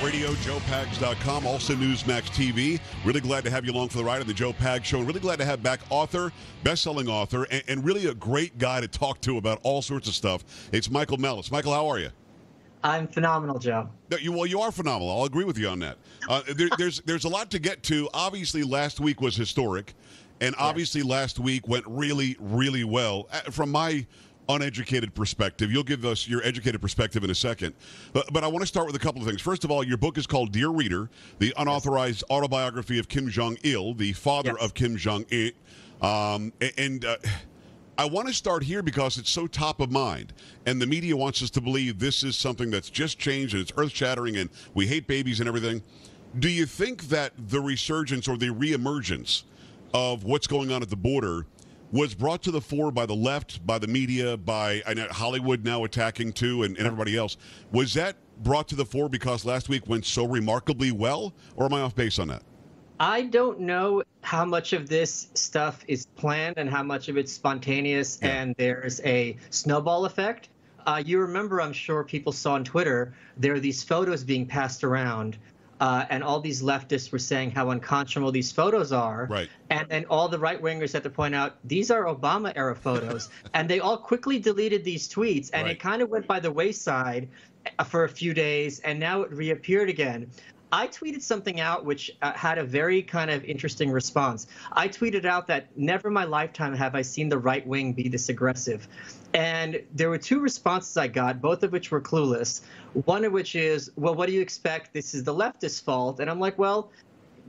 Radio, joepags.com, also Newsmax TV. Really glad to have you along for the ride on the Joe Pags Show. And really glad to have back author, best-selling author, and really a great guy to talk to about all sorts of stuff. It's Michael Malice. Michael, how are you? I'm phenomenal, Joe. No, you are phenomenal. I'll agree with you on that. There's a lot to get to. Obviously, last week was historic, and obviously last week went really, really well. From my uneducated perspective, you'll give us your educated perspective in a second. But I want to start with a couple of things. First of all, your book is called Dear Reader, the unauthorized autobiography of Kim Jong Il, the father of Kim Jong Un. I want to start here because it's so top of mind, and the media wants us to believe this is something that's just changed and it's earth-shattering and we hate babies and everything. Do you think that the resurgence or the reemergence of what's going on at the border was brought to the fore by the left, by the media, by Hollywood now attacking too, and everybody else? Was that brought to the fore because last week went so remarkably well, or am I off base on that? I don't know how much of this stuff is planned and how much of it's spontaneous and there's a snowball effect. You remember, I'm sure people saw on Twitter, there are these photos being passed around and all these leftists were saying how unconscionable these photos are. Right. And then all the right-wingers had to point out, these are Obama-era photos. And they all quickly deleted these tweets, and it kind of went by the wayside for a few days, and now it reappeared again. I tweeted something out which had a very kind of interesting response. I tweeted out that never in my lifetime have I seen the right wing be this aggressive. And there were two responses I got, both of which were clueless. One of which is, well, what do you expect? This is the leftist fault. And I'm like, well,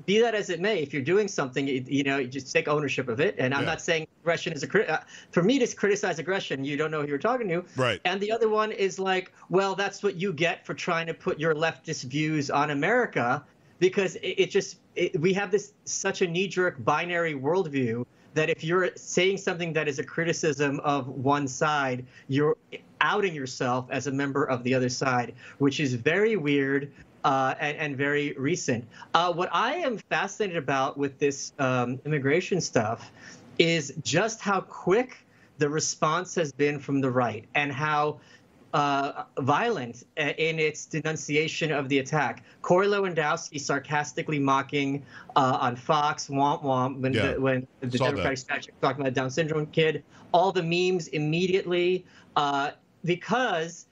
be that as it may, if you're doing something, you just take ownership of it. And I'm not saying aggression is for me to criticize aggression, you don't know who you're talking to. Right. And the other one is like, well, that's what you get for trying to put your leftist views on America, because we have such a knee-jerk binary worldview that if you're saying something that is a criticism of one side, you're outing yourself as a member of the other side, which is very weird. And very recent. What I am fascinated about with this immigration stuff is just how quick the response has been from the right and how violent in its denunciation of the attack. Corey Lewandowski sarcastically mocking on Fox, womp womp, when the Democratic statue talking about a Down syndrome kid. All the memes immediately because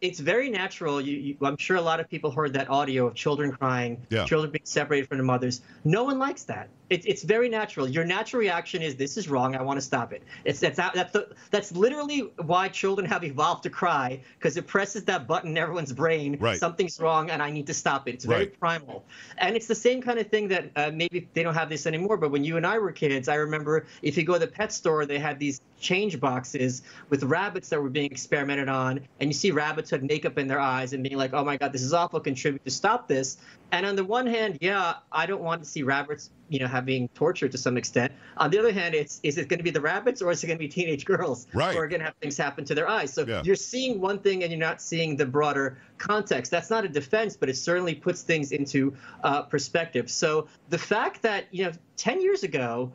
it's very natural. I'm sure a lot of people heard that audio of children crying, children being separated from their mothers. No one likes that. It's very natural. Your natural reaction is, this is wrong. I want to stop it. That's literally why children have evolved to cry, because it presses that button in everyone's brain. Right. Something's wrong, and I need to stop it. It's very primal. And it's the same kind of thing that maybe they don't have this anymore, but when you and I were kids, I remember if you go to the pet store, they had these change boxes with rabbits that were being experimented on, and you see rabbits with makeup in their eyes and being like, oh my God, this is awful, contribute to stop this. And on the one hand, I don't want to see rabbits, having tortured to some extent. On the other hand, is it going to be the rabbits, or is it going to be teenage girls who are going to have things happen to their eyes? So you're seeing one thing and you're not seeing the broader context. That's not a defense, but it certainly puts things into perspective. So the fact that 10 years ago,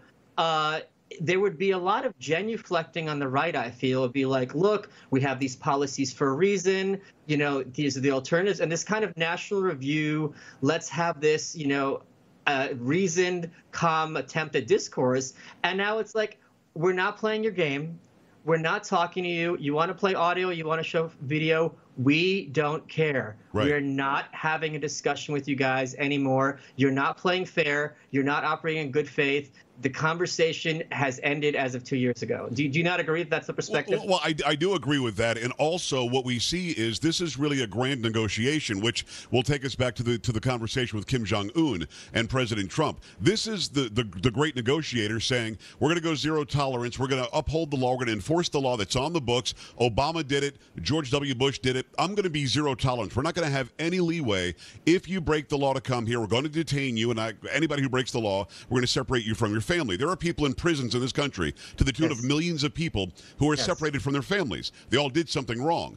there would be a lot of genuflecting on the right, I feel. It'd be like, look, we have these policies for a reason. These are the alternatives. And this kind of national review, let's have this, reasoned, calm attempt at discourse. And now it's like, we're not playing your game. We're not talking to you. You want to play audio, you want to show video. We don't care. We're not having a discussion with you guys anymore. You're not playing fair. You're not operating in good faith. The conversation has ended as of 2 years ago. Do you not agree that that's the perspective? Well, I do agree with that. And also what we see is this is really a grand negotiation, which will take us back to the conversation with Kim Jong Un and President Trump. This is the great negotiator saying, we're going to go zero tolerance. We're going to uphold the law. We're going to enforce the law that's on the books. Obama did it. George W. Bush did it. I'm going to be zero tolerance. We're not going to have any leeway. If you break the law to come here, we're going to detain you. And anybody who breaks the law, we're going to separate you from your family. There are people in prisons in this country to the tune of millions of people who are separated from their families. They all did something wrong.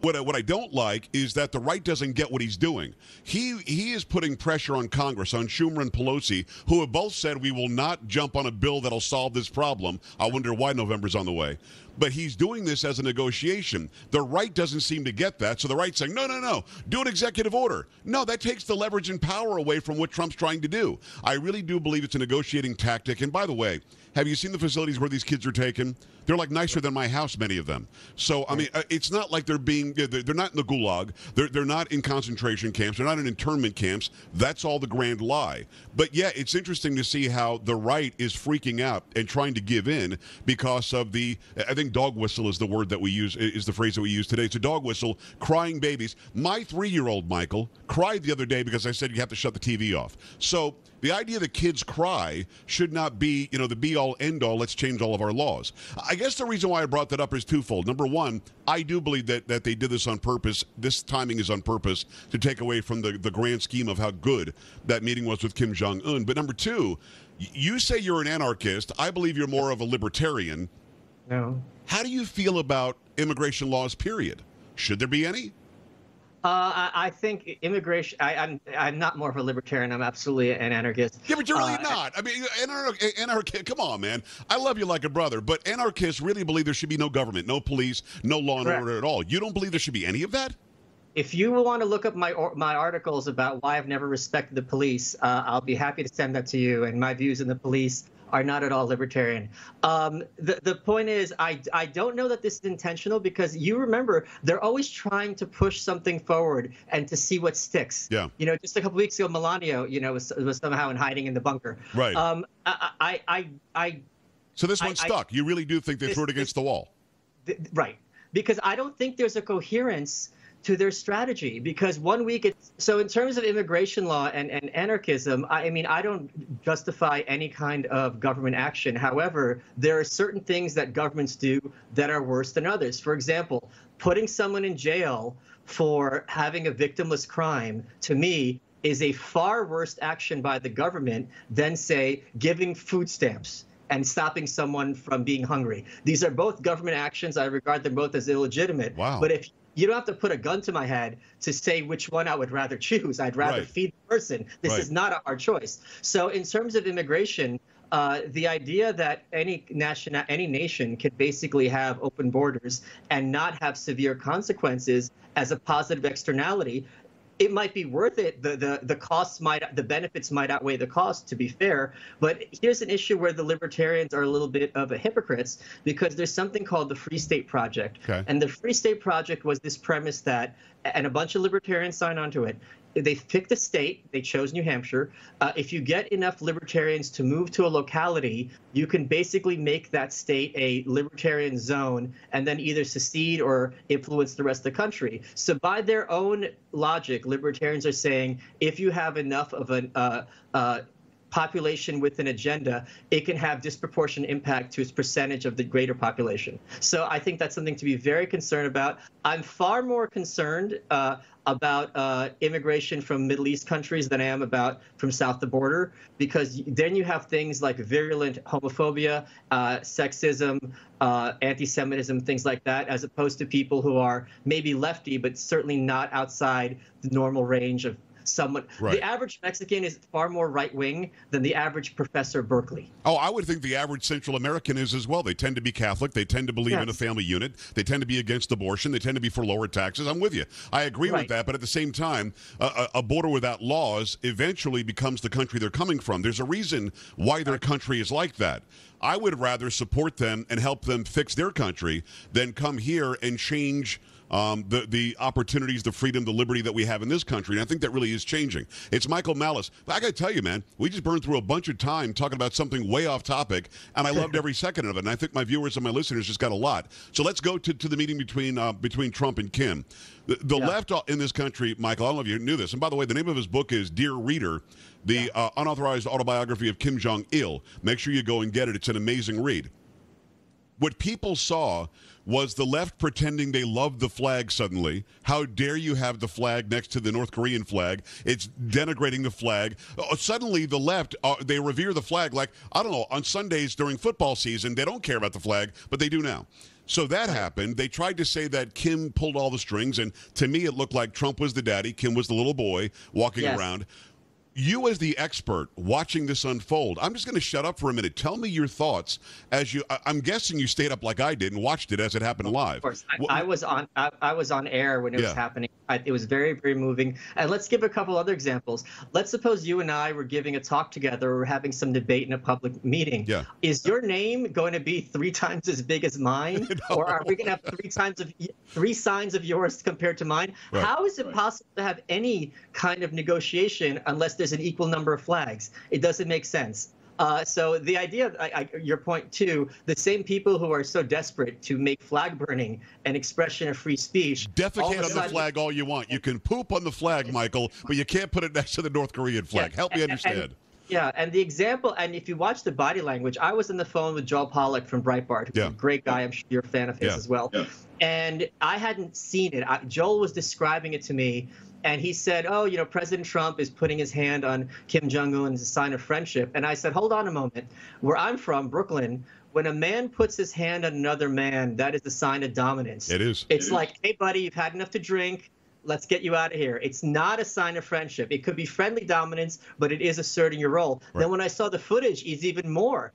What I don't like is that the right doesn't get what he's doing. He is putting pressure on Congress, on Schumer and Pelosi, who have both said we will not jump on a bill that'll solve this problem. I wonder why November's on the way. But he's doing this as a negotiation. The right doesn't seem to get that. So the right's saying, no, do an executive order. No, that takes the leverage and power away from what Trump's trying to do. I really do believe it's a negotiating tactic. And by the way, have you seen the facilities where these kids are taken? They're like nicer than my house, many of them. So, I mean, it's not like they're not in the gulag. They're not in concentration camps. They're not in internment camps. That's all the grand lie. But yeah, it's interesting to see how the right is freaking out and trying to give in because of I think dog whistle is the word that we use, is the phrase that we use today. It's a dog whistle, crying babies. My 3-year-old, Michael, cried the other day because I said you have to shut the TV off. So the idea that kids cry should not be, the be-all, end-all, let's change all of our laws. I guess the reason why I brought that up is twofold. Number one, I do believe that they did this on purpose. This timing is on purpose to take away from the grand scheme of how good that meeting was with Kim Jong Un. But number two, you say you're an anarchist. I believe you're more of a libertarian. No. How do you feel about immigration laws, period? Should there be any? I think immigration. I'm not more of a libertarian. I'm absolutely an anarchist. Yeah, but you're really not. I mean, anarchist. Come on, man. I love you like a brother, but anarchists really believe there should be no government, no police, no law and order at all. You don't believe there should be any of that? If you want to look up my articles about why I've never respected the police, I'll be happy to send that to you. And my views on the police are not at all libertarian. The point is, I don't know that this is intentional because you remember they're always trying to push something forward and to see what sticks. Yeah. Just a couple weeks ago, Melania, was somehow in hiding in the bunker. Right. So this one I stuck. You really do think they threw it against the wall? Right. Because I don't think there's a coherence to their strategy, because 1 week so in terms of immigration law and anarchism, I mean, I don't justify any kind of government action. However, there are certain things that governments do that are worse than others. For example, putting someone in jail for having a victimless crime, to me, is a far worse action by the government than, say, giving food stamps and stopping someone from being hungry. These are both government actions. I regard them both as illegitimate. Wow. But if you don't have to put a gun to my head to say which one I would rather choose. I'd rather feed the person. This is not a hard choice. So in terms of immigration, the idea that any nation can basically have open borders and not have severe consequences as a positive externality, it might be worth it. The benefits might outweigh the cost, to be fair. But here's an issue where the libertarians are a little bit of a hypocrites, because there's something called the Free State Project. Okay. And the Free State Project was this premise that, and a bunch of libertarians signed onto it, they picked a state. They chose New Hampshire. If you get enough libertarians to move to a locality, you can basically make that state a libertarian zone and then either secede or influence the rest of the country. So by their own logic, libertarians are saying if you have enough of a population with an agenda, it can have disproportionate impact to its percentage of the greater population. So I think that's something to be very concerned about. I'm far more concerned about immigration from Middle East countries than I am about from south of the border, because then you have things like virulent homophobia, sexism, anti-Semitism, things like that, as opposed to people who are maybe lefty, but certainly not outside the normal range of someone. Right. The average Mexican is far more right-wing than the average professor at Berkeley. Oh, I would think the average Central American is as well. They tend to be Catholic. They tend to believe in a family unit. They tend to be against abortion. They tend to be for lower taxes. I'm with you. I agree with that. But at the same time, a border without laws eventually becomes the country they're coming from. There's a reason why their country is like that. I would rather support them and help them fix their country than come here and change the opportunities, the freedom, the liberty that we have in this country. And I think that really is changing. It's Michael Malice. But I got to tell you, man, we just burned through a bunch of time talking about something way off topic, and I loved every second of it. And I think my viewers and my listeners just got a lot. So let's go to the meeting between Trump and Kim. The left in this country, Michael, I don't know if you knew this. And by the way, the name of his book is Dear Reader, the unauthorized autobiography of Kim Jong Il. Make sure you go and get it. It's an amazing read. What people saw was the left pretending they loved the flag suddenly. How dare you have the flag next to the North Korean flag? It's denigrating the flag. Suddenly the left, they revere the flag like, I don't know, on Sundays during football season, they don't care about the flag, but they do now. So that happened. They tried to say that Kim pulled all the strings, and to me it looked like Trump was the daddy, Kim was the little boy walking around. You as the expert watching this unfold, I'm just going to shut up for a minute. Tell me your thoughts as I'm guessing you stayed up like I did and watched it as it happened live. Of course, I was on air when it was happening. It was very, very moving. And let's give a couple other examples. Let's suppose you and I were giving a talk together, or having some debate in a public meeting. Yeah. Is your name going to be 3 times as big as mine, No. or are we going to have 3 signs of yours compared to mine? Right. How is it possible to have any kind of negotiation unless there's an equal number of flags? It doesn't make sense. So the idea, your point too, the same people who are so desperate to make flag burning an expression of free speech. Defecate on the flag all you want. You can poop on the flag, Michael, but you can't put it next to the North Korean flag. Help me understand. And the example, and if you watch the body language, I was on the phone with Joel Pollack from Breitbart, who's a great guy. I'm sure you're a fan of his as well. Yeah. And I hadn't seen it. Joel was describing it to me. And he said, oh, President Trump is putting his hand on Kim Jong Un as a sign of friendship. And I said, hold on a moment. Where I'm from, Brooklyn, when a man puts his hand on another man, that is a sign of dominance. It is. It's like, hey, buddy, you've had enough to drink. Let's get you out of here. It's not a sign of friendship. It could be friendly dominance, but it is asserting your role. Right. Then when I saw the footage, it's even more.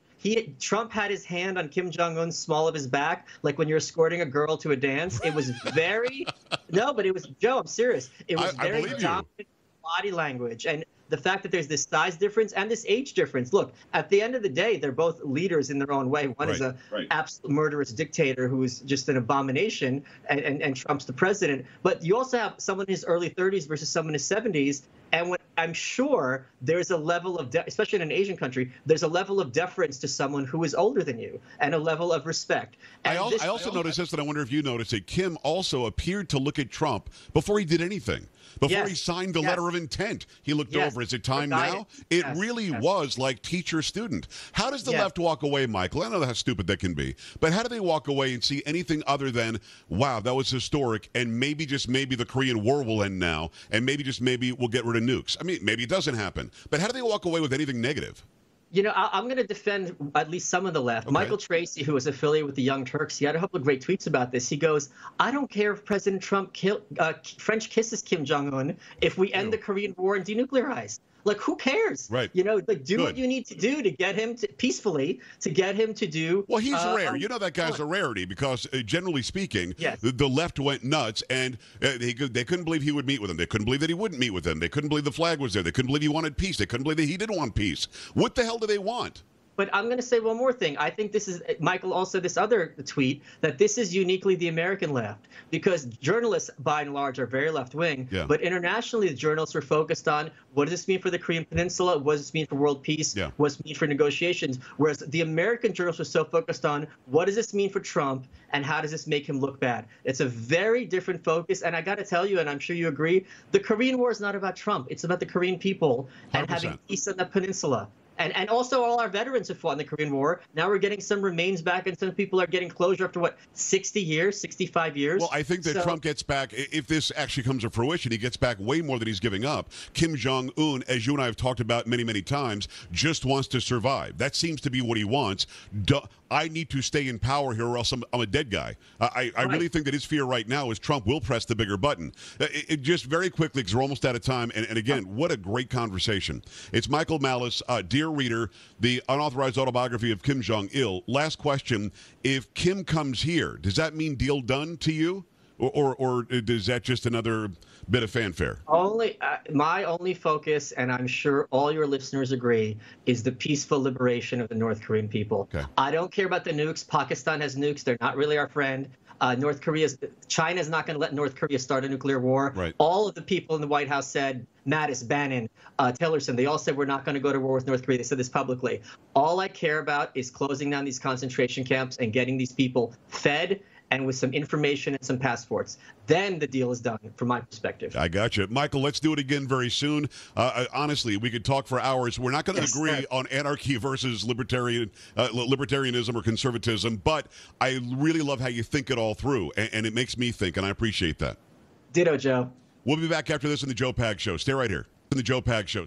Trump had his hand on Kim Jong Un's small of his back, like when you're escorting a girl to a dance. It was very no, but it was Joe. I'm serious. It was very dominant body language, and the fact that there's this size difference and this age difference. Look, at the end of the day, they're both leaders in their own way. One is a absolute murderous dictator who is just an abomination, and Trump's the president. But you also have someone in his early 30s versus someone in his 70s. And I'm sure there's a level of, especially in an Asian country, there's a level of deference to someone who is older than you, and a level of respect. And I also noticed this, and I wonder if you noticed it. Kim also appeared to look at Trump before he did anything. Before he signed the letter of intent, he looked over. Is it time now? It really was like teacher-student. How does the left walk away, Michael? I know how stupid that can be, but how do they walk away and see anything other than, wow, that was historic, and maybe, just maybe, the Korean War will end now, and maybe, just maybe, we'll get rid of nukes? I mean, maybe it doesn't happen, but how do they walk away with anything negative? I'm going to defend at least some of the left. Okay. Michael Tracy, who was affiliated with the Young Turks, he had a couple of great tweets about this. He goes, I don't care if President Trump French kisses Kim Jong Un if we end the Korean War and denuclearize. Like, who cares? Right. Do what you need to do to get him to peacefully, to get him to do. Well, he's rare. That guy's a rarity because, generally speaking, the left went nuts, and they couldn't believe he would meet with them. They couldn't believe that he wouldn't meet with them. They couldn't believe the flag was there. They couldn't believe he wanted peace. They couldn't believe that he didn't want peace. What the hell do they want? But I'm going to say one more thing. I think this is, Michael, also this other tweet, that this is uniquely the American left, because journalists, by and large, are very left-wing. Yeah. But internationally, the journalists were focused on, what does this mean for the Korean Peninsula? What does this mean for world peace? Yeah. What does it mean for negotiations? Whereas the American journalists were so focused on, what does this mean for Trump, and how does this make him look bad? It's a very different focus. And I got to tell you, and I'm sure you agree, the Korean War is not about Trump. It's about the Korean people 100%. And having peace on the peninsula. And also all our veterans who fought in the Korean War. Now we're getting some remains back, and some people are getting closure after, 60 years, 65 years? Well, I think that Trump gets back, if this actually comes to fruition, he gets back way more than he's giving up. Kim Jong Un, as you and I have talked about many, many times, just wants to survive. That seems to be what he wants. I need to stay in power here, or else I'm a dead guy. I really think that his fear right now is Trump will press the bigger button. Just very quickly, because we're almost out of time, and again, what a great conversation. It's Michael Malice, Dear Reader, the unauthorized autobiography of Kim Jong-il. Last question, if Kim comes here, does that mean deal done to you? Or is that just another bit of fanfare? My only focus, and I'm sure all your listeners agree, is the peaceful liberation of the North Korean people. Okay. I don't care about the nukes. Pakistan has nukes. They're not really our friend. China's not going to let North Korea start a nuclear war. Right. All of the people in the White House said, Mattis, Bannon, Tillerson, they all said we're not going to go to war with North Korea. They said this publicly. All I care about is closing down these concentration camps and getting these people fed and with some information and some passports. Then the deal is done, from my perspective. I got you. Michael, let's do it again very soon. Honestly, we could talk for hours. We're not going to agree on anarchy versus libertarianism or conservatism, but I really love how you think it all through, and it makes me think, and I appreciate that. Ditto, Joe. We'll be back after this in the Joe Pag Show. Stay right here. In the Joe Pag Show.